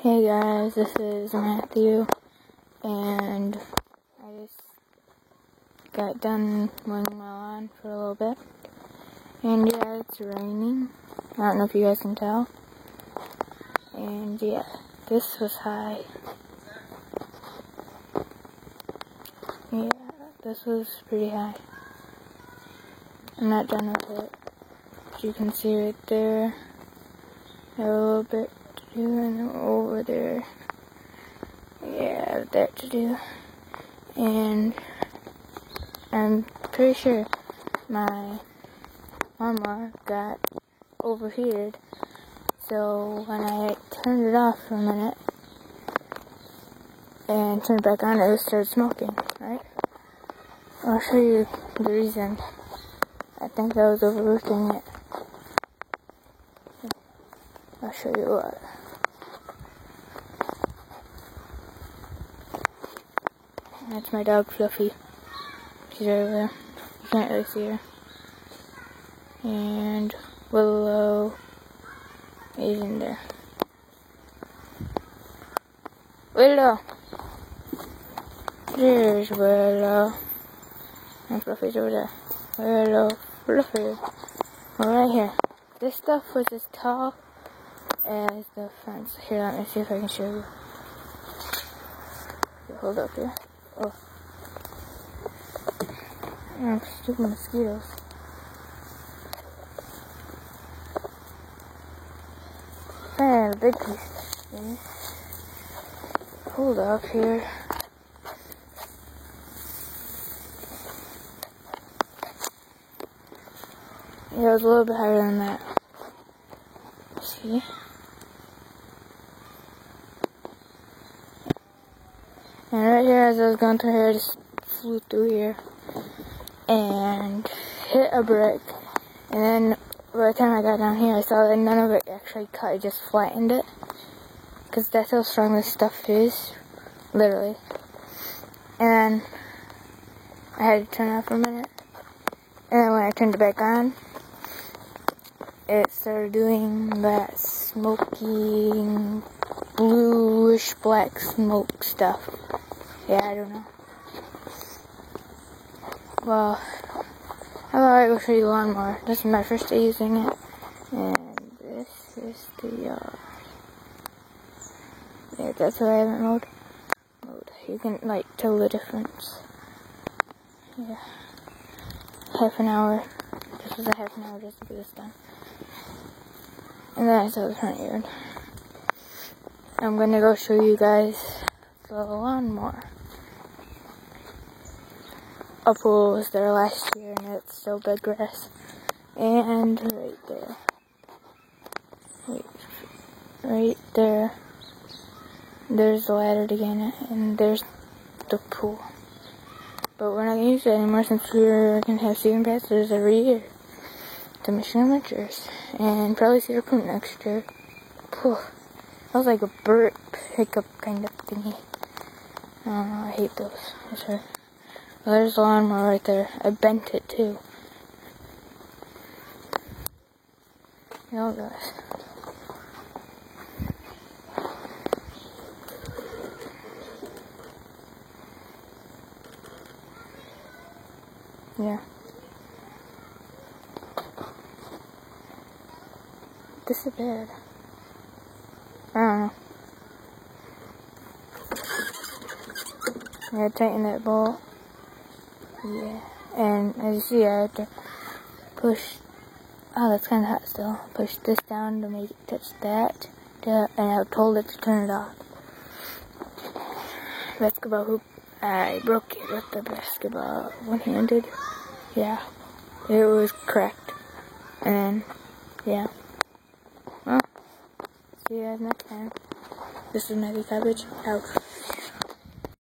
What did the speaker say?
Hey guys, this is Matthew, and I just got done mowing my lawn for a little bit, and yeah, it's raining. I don't know if you guys can tell, and yeah, this was high. Yeah, this was pretty high. I'm not done with it. As you can see right there, I have a little bit to do, and over there, yeah, I have that to do, and I'm pretty sure my lawnmower got overheated, so when I turned it off for a minute and turned it back on, it started smoking, right? I'll show you the reason. I think I was overworking it. I'll show you what. That's my dog, Fluffy. She's right over there. You can't really see her. And Willow is in there. Willow! There's Willow. And Fluffy's over there. Willow, Fluffy. Right here. This stuff was as tall as the fence. Here, let me see if I can show you. Okay, hold up here. Oh. Stupid mosquitoes. Man, a big piece of thing. Hold up here. Yeah, it was a little bit higher than that. See? And right here, as I was going through here, I just flew through here and hit a brick. And then by the time I got down here, I saw that none of it actually cut, it just flattened it. Because that's how strong this stuff is, literally. And I had to turn it off for a minute. And then when I turned it back on, it started doing that smoky, bluish black smoke stuff. Yeah, I don't know. Well, how about I go show you the lawnmower? This is my first day using it. And this is the yard. Yeah, that's why I haven't mowed. You can, like, tell the difference. Yeah. Half an hour. This was a half an hour just to get this done. And then I saw the front yard. I'm gonna go show you guys the lawnmower. A pool was there last year and it's still bed grass. And right there. Right there. There's the ladder to get in it, and there's the pool. But we're not gonna use it anymore since we're gonna have season passes every year to Michigan Adventures, and probably Cedar Point next year. Whew. That was like a burp hiccup kind of thingy. I don't know, I hate those. That's right. Well, there's the lawnmower right there. I bent it too. Oh gosh. Yeah. This is bad. I don't know. I gotta tighten that bolt. Yeah. And as you see, I have to push. Oh, that's kind of hot still. Push this down to make it touch that. And I told it to turn it off. Basketball hoop. I broke it with the basketball one-handed. Yeah. It was cracked. And yeah. Well, see you guys next time. This is Maggie Cabbage out.